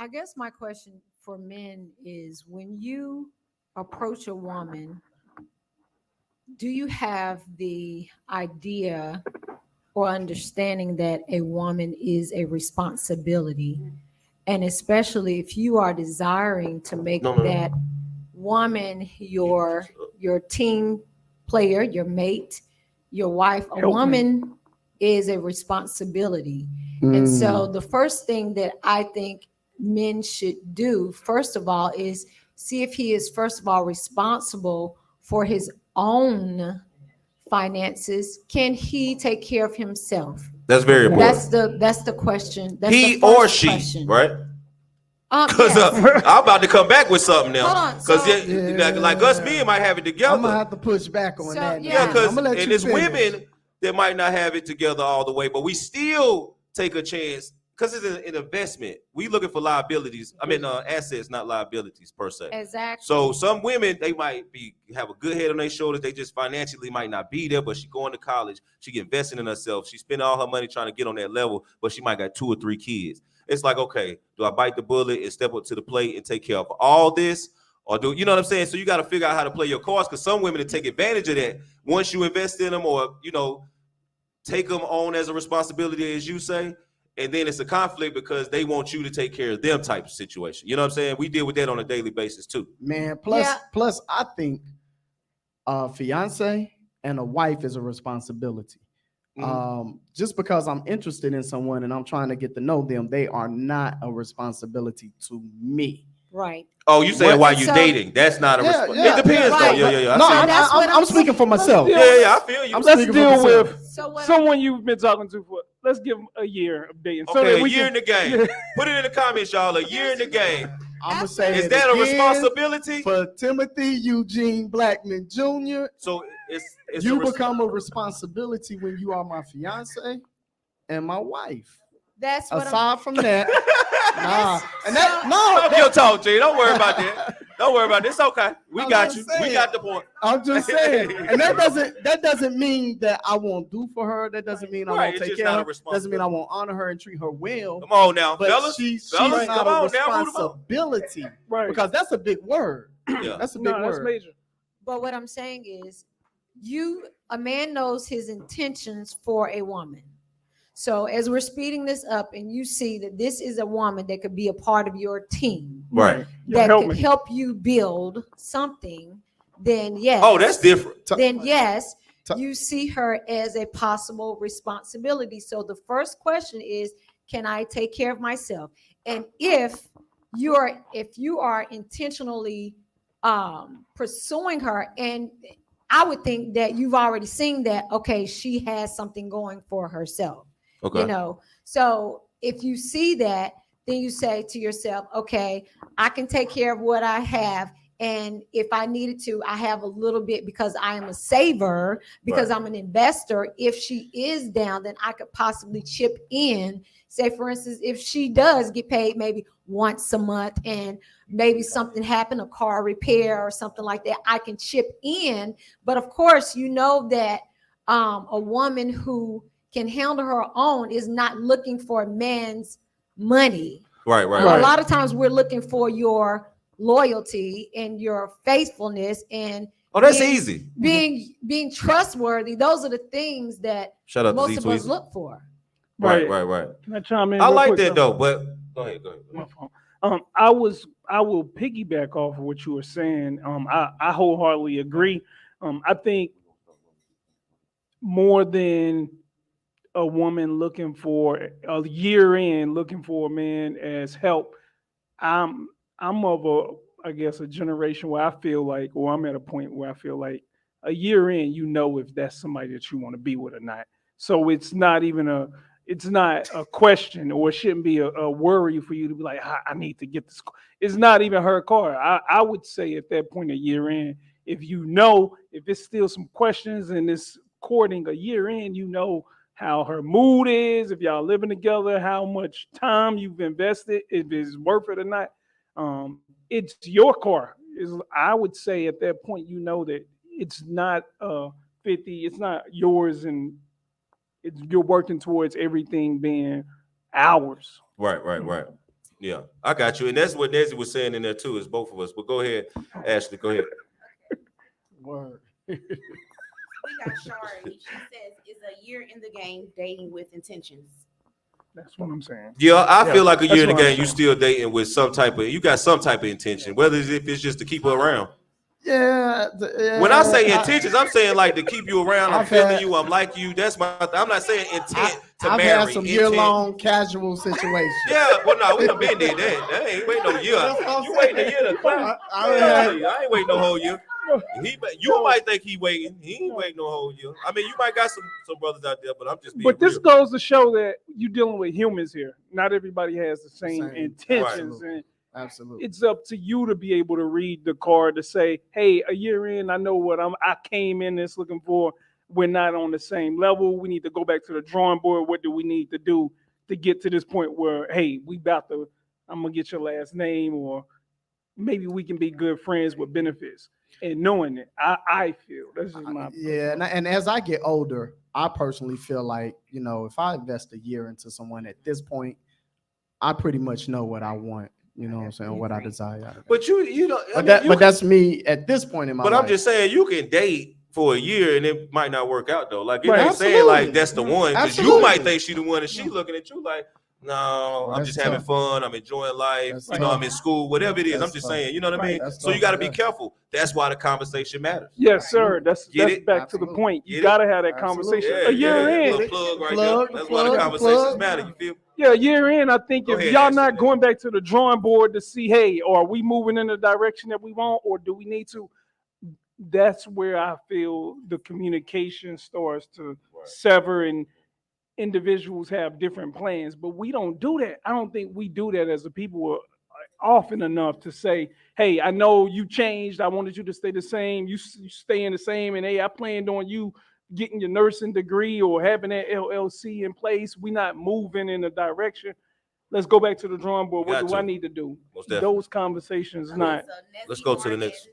I guess my question for men is when you approach a woman, do you have the idea or understanding that a woman is a responsibility? And especially if you are desiring to make No, no, no. that woman your team player, your mate, your wife, a Help me. woman is a responsibility. And so Mm. the first thing that I think men should do, first of all, is see if he is, first of all, responsible for his own finances. Can he take care of himself? That's very That's important. the question. That's He the first or she, question. right? Because Yes. I'm about to come back with something Hold now. on, Because so- like us men might have it together. I'm gonna have to push back on So, that. yeah. Yeah, now. because I'm gonna let and you it's finish. women that might not have it together all the way, but we still take a chance because it's an investment. We looking for liabilities. I mean, assets, not liabilities per se. Exactly. So some women they might have a good head on their shoulders. They just financially might not be there, but she going to college. She investing in herself. She spending all her money trying to get on that level, but she might got 2 or 3 kids. It's like, okay, do I bite the bullet and step up to the plate and take care of all this? Or do you know what I'm saying? So you got to figure out how to play your cards because some women take advantage of that once you invest in them or take them on as a responsibility, as you say, and then it's a conflict because they want you to take care of them type of situation. You know what I'm saying? We deal with that on a daily basis too. Man, plus Yeah. plus I think a fiance and a wife is a responsibility. Just because I'm interested in someone and I'm trying to get to know them, they are not a responsibility to me. Right. Oh, you saying What- while you So- dating? That's not a Yeah, responsibility. yeah, It depends yeah. though. Right. Yeah. No, I feel you. that's what I'm speaking for myself. Yeah, I feel you. I'm Let's speaking for deal myself. with So what someone you've been talking to for. Let's give them a year of dating. So Okay, that a we year in can, the game. Put it in the comments, y'all. A year in the game. I'm gonna say Is it that a again responsibility? for Timothy Eugene Blackman Jr.? So it's You become a responsibility when you are my fiance and my wife. that's what I'm, Aside from that, nah, and that Talk your talk, G. Don't worry about that. Don't worry about it. It's okay. We I'm got just you. saying. We got the point. I'm just saying, and that doesn't mean that I won't do for her. That doesn't mean I Right, won't it's take just care not of a her. Doesn't mean I won't honor her and treat her well. Come on now, But fellas. she's fellas, not come a on now, root 'em out. responsibility right. because that's a big word. Yeah. That's a big No, that's word. major. but what I'm saying is a man knows his intentions for a woman. So as we're speeding this up and you see that this is a woman that could be a part of your team, Right. that help could me. help you build something, then yes. Oh, that's different. Then yes, T- you see her as a possible responsibility. So the first question is, can I take care of myself? And if you are intentionally pursuing her, and I would think that you've already seen that, okay, she has something going for herself. Okay. So if you see that, then you say to yourself, okay, I can take care of what I have. And if I needed to, I have a little bit because I am a saver, because Right. I'm an investor. If she is down, then I could possibly chip in. Say, for instance, if she does get paid maybe once a month and maybe something happened, a car repair or something like that, I can chip in. But of course, you know that a woman who can handle her own is not looking for a man's money. Right. A lot of times we're looking for your loyalty and your faithfulness and That's being- easy. being trustworthy. Those are the things that Shout out to most Z of us Tweezy. look for. Right. Can I chime in? I real like quick, that though? though, but go ahead. My fault. I will piggyback off of what you were saying. I wholeheartedly agree. I think more than a woman looking for a year in looking for a man as help, I'm of I guess a generation where I feel like, or I'm at a point where I feel like a year in, if that's somebody that you want to be with or not. So it's not a question, or it shouldn't be a worry for you to be like, I need to get this. It's not even her car. I would say at that point, a year in, if it's still some questions and it's courting a year in, how her mood is, if y'all living together, how much time you've invested, if it's worth it or not. It's your car. I would say at that point, that it's not 50, it's not yours, and you're working towards everything being ours. Right. Yeah, I got you. And that's what Nezzy was saying in there too, is both of us. But go ahead, Ashley, go ahead. Word. We got Shari. She says, "Is a year in the game dating with intentions?" That's what I'm saying. Yeah, I Yeah, feel like a that's year in the what I'm game, you saying. still dating with some type of, you got some type of intention, whether if it's just to keep her around. Yeah. When I say intentions, I'm saying like to keep you around. I'm I've feeling had- you. I'm like you. That's my. I'm not saying intent to I've marry. had some Intent- year-long casual situations. Yeah, well, no, we done been there. That ain't wait no year. That's what I'm You waiting a saying. year to clap. I I ain't waiting no whole year. You might think he waiting. He ain't waiting no whole year. I mean, you might got some brothers out there, but I'm just being But this real. goes to show that you're dealing with humans here. Not everybody has the same Same. intentions, Right. and Absolutely. it's up to you to be able to read the card to say, "Hey, a year in, I know what I came in this looking for. We're not on the same level. We need to go back to the drawing board. What do we need to do to get to this point where, hey, I'm gonna get your last name, or maybe we can be good friends with benefits." And knowing it, I feel that's just my Yeah, and as I get older, I personally feel like, if I invest a year into someone at this point, I pretty much know what I want. You know what I'm saying? What I desire out of it. But you know, But that's me at this point in my But life. I'm just saying you can date for a year and it might not work out though. Like it Right. ain't saying like Absolutely. that's the one, because you Absolutely. might think she the one and she looking at you like, no, Well, I'm that's just having tough. fun. I'm enjoying life. That's You know, tough. I'm in school, whatever it is. That's I'm just tough. saying, you know what I mean? That's So you tough. got to be Yeah. careful. That's why the conversation matters. Yes, sir. That's Get that's it? back to the Absolutely. point. You Get it? gotta have that Absolutely. conversation. Yeah, A year yeah, in, little plug right Plug, there. That's why the plug, conversations plug. matter. You feel? yeah, a year in, I think Go if ahead, y'all Ashley. not going back to the drawing board to see, hey, are we moving in the direction that we want, or do we need to? That's where I feel the communication starts to sever, and individuals have different plans. But we don't do that. I don't think we do that as a people often enough to say, hey, I know you changed. I wanted you to stay the same. You staying the same. And hey, I planned on you getting your nursing degree or having that LLC in place. We not moving in a direction. Let's go back to the drawing board. What Got do I to. need to do? Most definitely. Those conversations not. So Nessie Let's go to the Martinez- next.